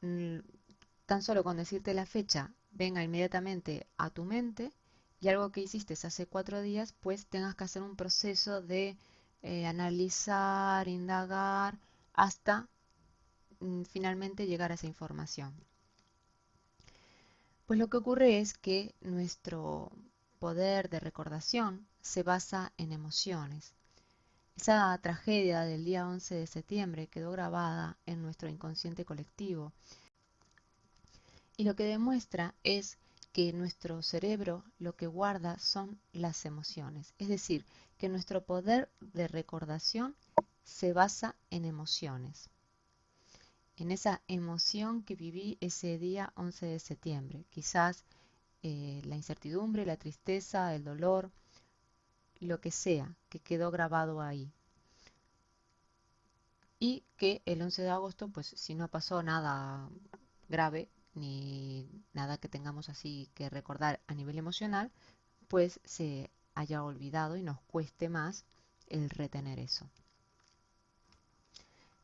mm, tan solo con decirte la fecha venga inmediatamente a tu mente y algo que hiciste hace 4 días, pues tengas que hacer un proceso de analizar, indagar, hasta finalmente llegar a esa información. Pues lo que ocurre es que nuestro poder de recordación se basa en emociones. Esa tragedia del día 11 de septiembre quedó grabada en nuestro inconsciente colectivo y lo que demuestra es que nuestro cerebro lo que guarda son las emociones, es decir, que nuestro poder de recordación se basa en emociones, en esa emoción que viví ese día 11 de septiembre, quizás la incertidumbre, la tristeza, el dolor, lo que sea que quedó grabado ahí. Y que el 11 de agosto, pues si no pasó nada grave ni nada que tengamos así que recordar a nivel emocional, pues se haya olvidado y nos cueste más el retener eso.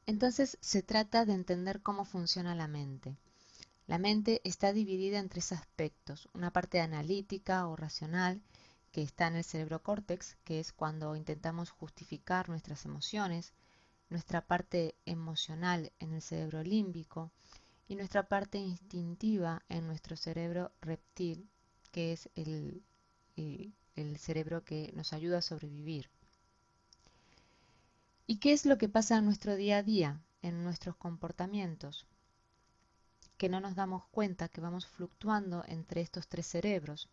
Entonces se trata de entender cómo funciona la mente. La mente está dividida en tres aspectos, una parte analítica o racional que está en el cerebro córtex, que es cuando intentamos justificar nuestras emociones, nuestra parte emocional en el cerebro límbico y nuestra parte instintiva en nuestro cerebro reptil, que es el cerebro que nos ayuda a sobrevivir. ¿Y qué es lo que pasa en nuestro día a día, en nuestros comportamientos? Que no nos damos cuenta que vamos fluctuando entre estos tres cerebros.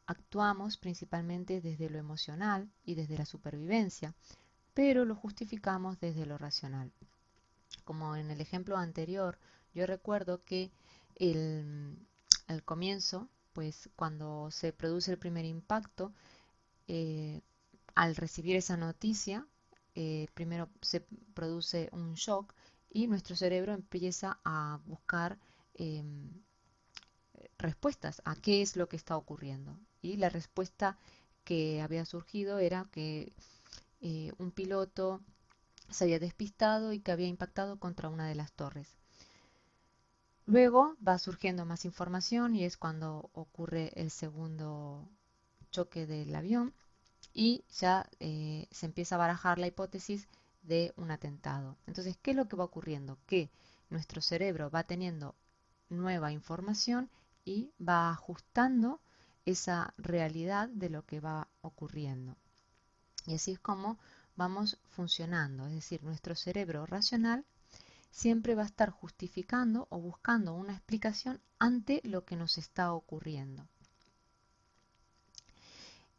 Actuamos principalmente desde lo emocional y desde la supervivencia, pero lo justificamos desde lo racional. Como en el ejemplo anterior, yo recuerdo que el, al comienzo, pues cuando se produce el primer impacto, eh, al recibir esa noticia, primero se produce un shock y nuestro cerebro empieza a buscar eh, respuestas a qué es lo que está ocurriendo. Y la respuesta que había surgido era que un piloto se había despistado y que había impactado contra una de las torres. Luego va surgiendo más información y es cuando ocurre el segundo choque del avión y ya se empieza a barajar la hipótesis de un atentado. Entonces, ¿qué es lo que va ocurriendo? Que nuestro cerebro va teniendo nueva información y va ajustando esa realidad de lo que va ocurriendo. Y así es como vamos funcionando, es decir, nuestro cerebro racional siempre va a estar justificando o buscando una explicación ante lo que nos está ocurriendo.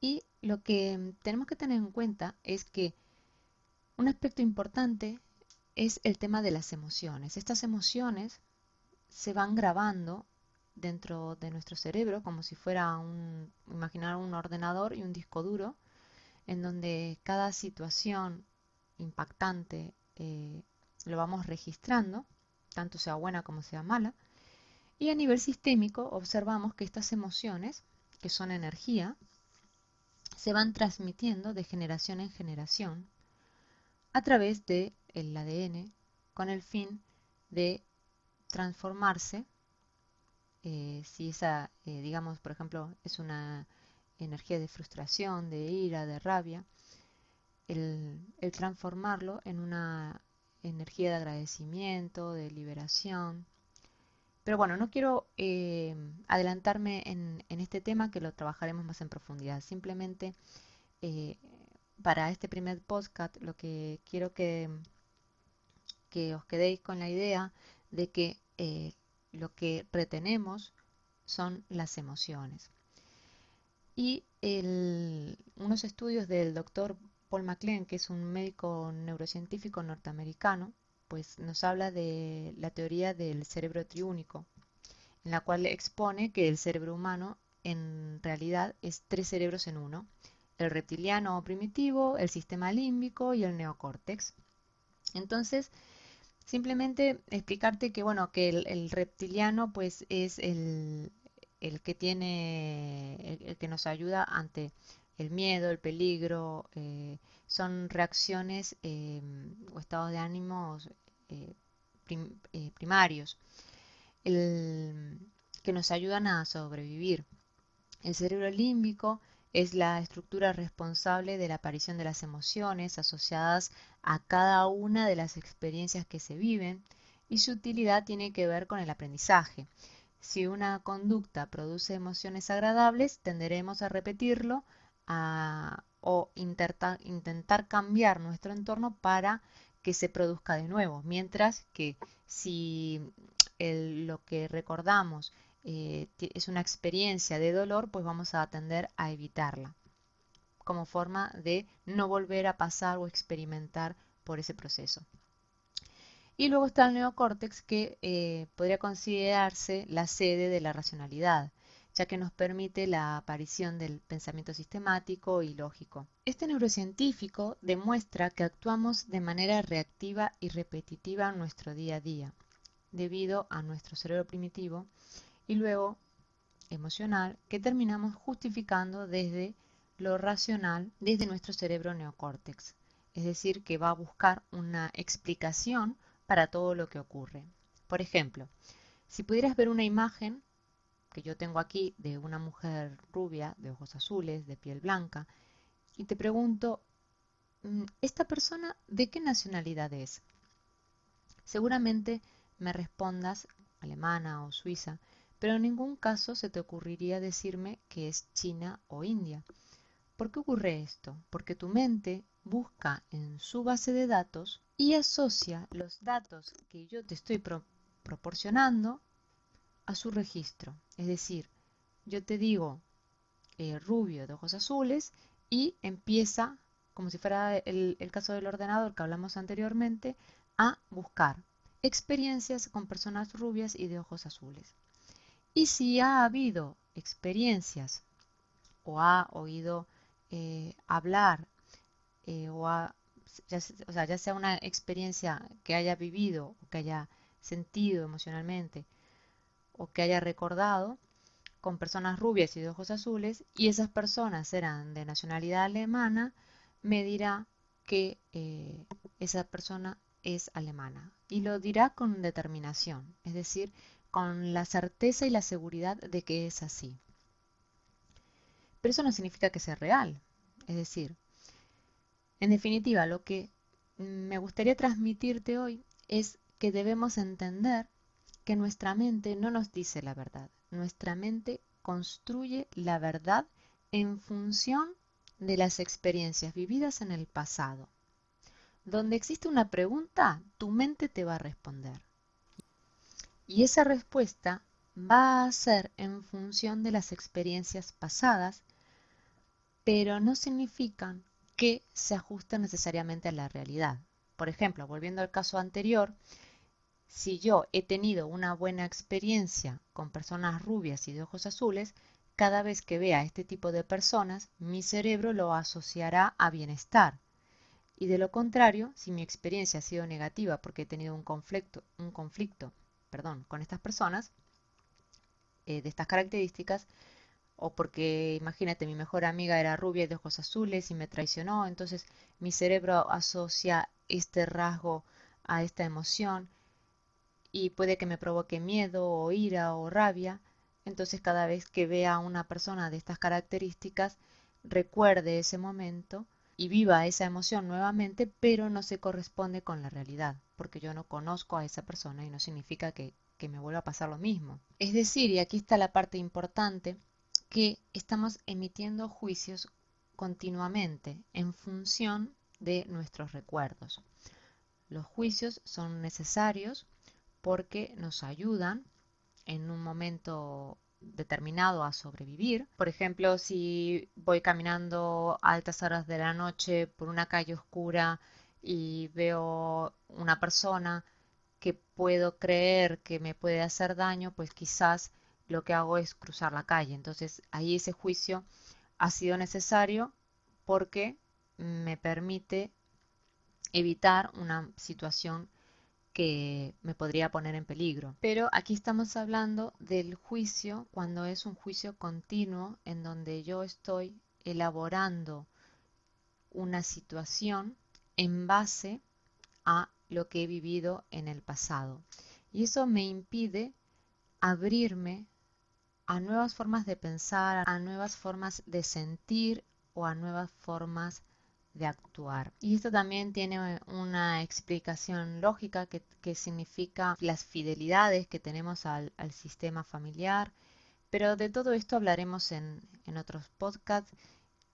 Y lo que tenemos que tener en cuenta es que un aspecto importante es el tema de las emociones. Estas emociones se van grabando dentro de nuestro cerebro como si fuera imaginar un ordenador y un disco duro, en donde cada situación impactante lo vamos registrando, tanto sea buena como sea mala, y a nivel sistémico observamos que estas emociones, que son energía, se van transmitiendo de generación en generación a través del ADN con el fin de transformarse, si esa, digamos, por ejemplo, es una energía de frustración, de ira, de rabia, el transformarlo en una energía de agradecimiento, de liberación. Pero bueno, no quiero adelantarme en este tema que lo trabajaremos más en profundidad. Simplemente eh, para este primer podcast lo que quiero que os quedéis con la idea de que lo que retenemos son las emociones. Y unos estudios del doctor Paul MacLean, que es un médico neurocientífico norteamericano, pues nos habla de la teoría del cerebro triúnico, en la cual expone que el cerebro humano en realidad es tres cerebros en uno: el reptiliano primitivo, el sistema límbico y el neocórtex. Entonces, simplemente explicarte que, bueno, que el reptiliano pues es el que tiene, el que nos ayuda ante el miedo, el peligro, son reacciones o estados de ánimos primarios. que nos ayudan a sobrevivir. El cerebro límbico es la estructura responsable de la aparición de las emociones asociadas a cada una de las experiencias que se viven y su utilidad tiene que ver con el aprendizaje. Si una conducta produce emociones agradables, tenderemos a repetirlo o intentar cambiar nuestro entorno para que se produzca de nuevo. Mientras que si lo que recordamos es una experiencia de dolor, pues vamos a tender a evitarla como forma de no volver a pasar o experimentar por ese proceso. Y luego está el neocórtex, que podría considerarse la sede de la racionalidad, ya que nos permite la aparición del pensamiento sistemático y lógico. Este neurocientífico demuestra que actuamos de manera reactiva y repetitiva en nuestro día a día, debido a nuestro cerebro primitivo y luego emocional, que terminamos justificando desde lo racional, desde nuestro cerebro neocórtex. Es decir, que va a buscar una explicación para todo lo que ocurre. Por ejemplo, si pudieras ver una imagen que yo tengo aquí de una mujer rubia, de ojos azules, de piel blanca, y te pregunto, ¿esta persona de qué nacionalidad es? Seguramente me respondas alemana o suiza, pero en ningún caso se te ocurriría decirme que es china o india. ¿Por qué ocurre esto? Porque tu mente busca en su base de datos y asocia los datos que yo te estoy proporcionando a su registro. Es decir, yo te digo rubio de ojos azules y empieza, como si fuera el caso del ordenador que hablamos anteriormente, a buscar experiencias con personas rubias y de ojos azules. Y si ha habido experiencias o ha oído hablar ya sea una experiencia que haya vivido o que haya sentido emocionalmente o que haya recordado con personas rubias y de ojos azules, y esas personas eran de nacionalidad alemana, me dirá que esa persona es alemana. Y lo dirá con determinación, es decir, con la certeza y la seguridad de que es así. Pero eso no significa que sea real. Es decir, en definitiva, lo que me gustaría transmitirte hoy es que debemos entender que nuestra mente no nos dice la verdad. Nuestra mente construye la verdad en función de las experiencias vividas en el pasado. Donde existe una pregunta, tu mente te va a responder. Y esa respuesta va a ser en función de las experiencias pasadas, pero no significan que se ajusten necesariamente a la realidad. Por ejemplo, volviendo al caso anterior, si yo he tenido una buena experiencia con personas rubias y de ojos azules, cada vez que vea este tipo de personas, mi cerebro lo asociará a bienestar. Y de lo contrario, si mi experiencia ha sido negativa porque he tenido un conflicto, con estas personas de estas características, o porque imagínate, mi mejor amiga era rubia y de ojos azules y me traicionó, entonces mi cerebro asocia este rasgo a esta emoción y puede que me provoque miedo o ira o rabia. Entonces cada vez que vea a una persona de estas características, recuerde ese momento y viva esa emoción nuevamente, pero no se corresponde con la realidad, porque yo no conozco a esa persona y no significa que me vuelva a pasar lo mismo. Es decir, y aquí está la parte importante, que estamos emitiendo juicios continuamente en función de nuestros recuerdos. Los juicios son necesarios porque nos ayudan en un momento determinado a sobrevivir. Por ejemplo, si voy caminando a altas horas de la noche por una calle oscura y veo una persona que puedo creer que me puede hacer daño, pues quizás lo que hago es cruzar la calle. Entonces ahí ese juicio ha sido necesario porque me permite evitar una situación que me podría poner en peligro. Pero aquí estamos hablando del juicio cuando es un juicio continuo en donde yo estoy elaborando una situación en base a lo que he vivido en el pasado. Y eso me impide abrirme a nuevas formas de pensar, a nuevas formas de sentir o a nuevas formas de actuar. Y esto también tiene una explicación lógica que significa las fidelidades que tenemos al sistema familiar, pero de todo esto hablaremos en otros podcasts.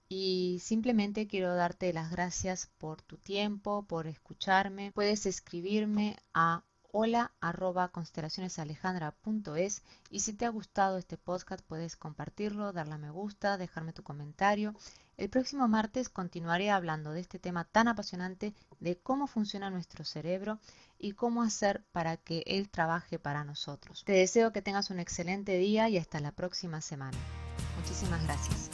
Y simplemente quiero darte las gracias por tu tiempo, por escucharme. Puedes escribirme a hola@constelacionesalejandra.es y si te ha gustado este podcast puedes compartirlo, darle a me gusta, dejarme tu comentario. El próximo martes continuaré hablando de este tema tan apasionante de cómo funciona nuestro cerebro y cómo hacer para que él trabaje para nosotros. Te deseo que tengas un excelente día y hasta la próxima semana. Muchísimas gracias.